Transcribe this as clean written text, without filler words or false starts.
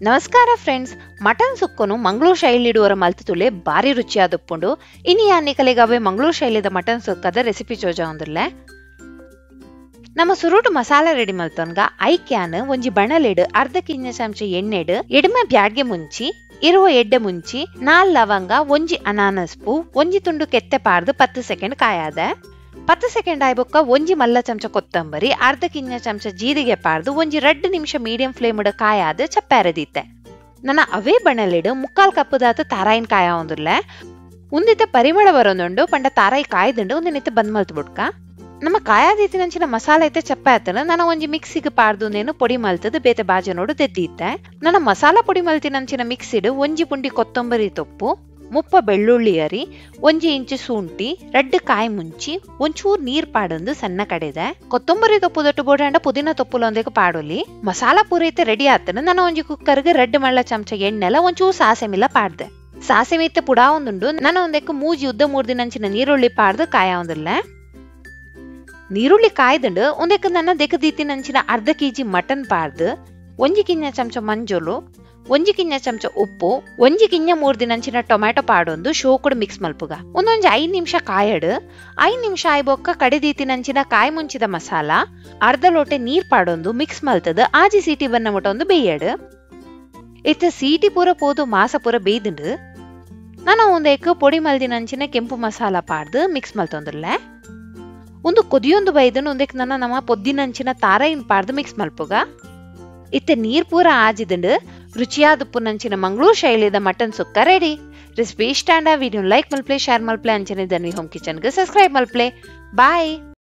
ನಮಸ್ಕಾರ friends, mutton ಸುಕ್ಕನು Mangaluru ಶೈಲಿಡುವರ ಮಲ್ತುಲೆ ಬಾರಿ ರುಚಿಯಾದುಪ್ಪುಂಡು. ಇನಿ ಯಾನಿ ಕಲೆಗಾವೆ ಮಂಗಳೂರು ಶೈಲಿದ ಮಟನ್ ಸುಕ್ಕದ ರೆಸಿಪಿ ಚೋಜ ಒಂದಿರ್ಲೆ. ನಮ್ಮ ಸುರುಟು ಮಸಾಲ ರೆಡಿ ಮಲ್ತೊನ್ಗ ಐಕ್ಯಾನ್ ಒಂಜಿ ಬಣಲೆಡ್ ಅರ್ಧ ಕಿಂಜ ಚಮಚ ಎಣ್ಣೆಡ್ ಎಡಿಮೆ ಬ್ಯಾಡ್ಗೆ ಮುಂಚಿ ಇರುವ ಎಡ್ಡೆ ಮುಂಚಿ 4 ಲವಂಗ ಒಂಜಿ ಅನಾನಸ್ ಪೂ ಒಂಜಿ ತುಂಡು ಕೆತ್ತೆ ಪಾರ್ದು 10 ಸೆಕೆಂಡ್ ಕಾಯಾದೆ. 10 ಸೆಕೆಂಡ್ ಆಯ್ಬೊಕ್ಕ ಒಂಜಿ ಮಲ್ಲ ಚಮಚ ಕೊತ್ತಂಬರಿ ಅರ್ಧ ಕಿಂಜ ಚಮಚ ಜೀರಿಗೆ ಪಾರ್ದು ಒಂಜಿ 2 ನಿಮಿಷ ಮೀಡಿಯಂ ಫ್ಲೇಮ್ ಕಾಯಾದ ಚಪ್ಪಾರದೀತೆ. ನನ್ನ ಅವೇ ಬಣಲೆಡ್ 3/4 ಕಪ್ ದಾತ ತಾರಾಯಿನ ಕಾಯ ಒಂದಿರ್ಲೆ. ಉಂದಿತ ಪರಿಮಳ ಬರೋಂದುಂಡು ಪಂಡ ತಾರಾಯಿ ಕಾಯ್ದುಂಡು ಒಂದಿನಿತ್ತ ಬಂದ್ ಮಲ್ತು ಬಿಡ್ಕ. ನಮ್ಮ ಕಾಯಾದೀತಿನಂಚಿನ ಮಸಾಲೆ ಐತೆ ಚಪ್ಪಾತನ ನಾನು ಒಂಜಿ ಮಿಕ್ಸಿಗೆ ಪಾರ್ದು ನೇನು ಪೊಡಿ ಮಲ್ತದ ಬೇತೆ ಬಾಜೆ ನೋಡು ತೆದ್ದೀತೆ. ನನ್ನ ಮಸಾಲ ಪೊಡಿ ಮಲ್ತಿನಂಚಿನ ಮಿಕ್ಸಿಡ್ ಒಂಜಿ ಪುಂಡಿ ಕೊತ್ತಂಬರಿ ತೊಪ್ಪು 30 ಬೆಳ್ಳುಳ್ಳಿ ಅರಿ ಒಂಜಿ ಇಂಚು ಶುಂಠಿ 2 ಕಾಯಿ ಮುಂಚಿ ಒಂಚೂರು ನೀರ್ ಪಾಡೊಂದು ಸಣ್ಣ ಕಡೆದೆ. ಕೊತ್ತಂಬರಿ ತೊಪ್ಪು ದೊಟ್ಟು ಬೋಡಂಡ ಪುದೀನ ತೊಪ್ಪುಲೊಂದಿಗೆ ಪಾಡೊಲಿ. ಮಸಾಲ ಪೂರೈತೆ ರೆಡಿ ಆತನ ನಾನು ಒಂಜಿ ಕುಕ್ಕರ್ಗೆ 2 ಮಳ್ಳ ಚಮಚ ಎಣ್ಣೆಲ ಒಂಚೂರು ಸಾಸೆ ಮಿಲ್ಲ ಪಾಡ್ದೆ. ಸಾಸೆ ಮಿತ್ತ ಪುಡಾ ಒಂದುಂಡು ನಾನು ಒಂದಕ್ಕೆ ಮೂಜಿ ಉದ್ದ 3 ದಿನಂಚಿನ ನೀರುಳ್ಳಿ ಪಾಡ್ದು ಕಾಯ ಒಂದಿರ್ಲೆ. ನೀರುಳ್ಳಿ ಕಾಯ್ದುಂಡು ಒಂದಕ್ಕೆ ನನ್ನ ದೆಕ್ಕದೀತಿನಂಚಿನ ಅರ್ಧ ಕೆಜಿ ಮಟನ್ ಪಾಡ್ದು ಒಂಜಿ ಕಿಂಜ ಚಮಚ ಮಂಜೋಲು ಒಂಜಿ ಕಿಂಜ ಚಮಚ ಉಪ್ಪು ಒಂಜಿ ಕಿಂಜ 3 ದಿನಂಚಿನ ಟೊಮ್ಯಾಟೊ ಪಾಡೊಂದು ಶೋಕುಡು ಮಿಕ್ಸ್ ಮಲ್ಪುಗ. ಒಂದೊಂಜಿ 5 ನಿಮಿಷ ಕಾಯಡು 5 ನಿಮಿಷ ಆಯ್ಬೊಕ್ಕ ಕಡೆದೀತಿನಂಚಿನ ಕಾಯಿ ಮುಂಚಿದ ಮಸಾಲ ಅರ್ಧ ಲೋಟೆ ನೀರ್ ಪಾಡೊಂದು ಮಿಕ್ಸ್ ಮಲ್ತದ ಆಜಿ ಸೀಟಿ ಬನ್ನ ಮುಟ್ಟೊಂದು ಬೇಯಡು. ಇತ್ತ ಸೀಟಿ ಪೂರ ಪೋದು ಮಾಸ ಪೂರ ಬೇಯ್ದುಂಡು ನಾನು ಒಂದೇಕ ಪೊಡಿ ಮಲ್ದಿನಂಚಿನ ಕೆಂಪು ಮಸಾಲ ಪಾಡ್ದು ಮಿಕ್ಸ್ ಮಲ್ತೊಂದಿರ್ಲೆ. ಒಂದು ಕೊದಿಯೊಂದು ಬೈದನು ಒಂದಕ್ಕೆ ನಮ್ಮ ಪೊದ್ದಿನಂಚಿನ ತಾರಾಯಿನ ಪಾಡ್ದು ಮಿಕ್ಸ್ ಮಲ್ಪುಗ. ಇತ್ತೆ ನೀರ್ ಪೂರ ಆಜಿದುಂಡು ರುಚಿಯಾದುಪ್ಪುನಂಚಿನ ಮಂಗಳೂರು ಶೈಲಿದ ಮಟನ್ ಸುಕ್ಕ ರೆಡಿ. ರೆಸಿಪಿ ಇಷ್ಟ ಅಂಡ ವಿಡಿಯೋ ಲೈಕ್ ಮಲ್ಪ್ಲೆ ಶೇರ್ ಮಲ್ಪ್ಲೆ ಅಂಚನೆ ಧನ್ವಿ ಹೋಮ್ ಕಿಚನ್ಗೆ ಸಬ್ಸ್ಕ್ರೈಬ್ ಮಲ್ಪ್ಲೆ. ಬಾಯ್.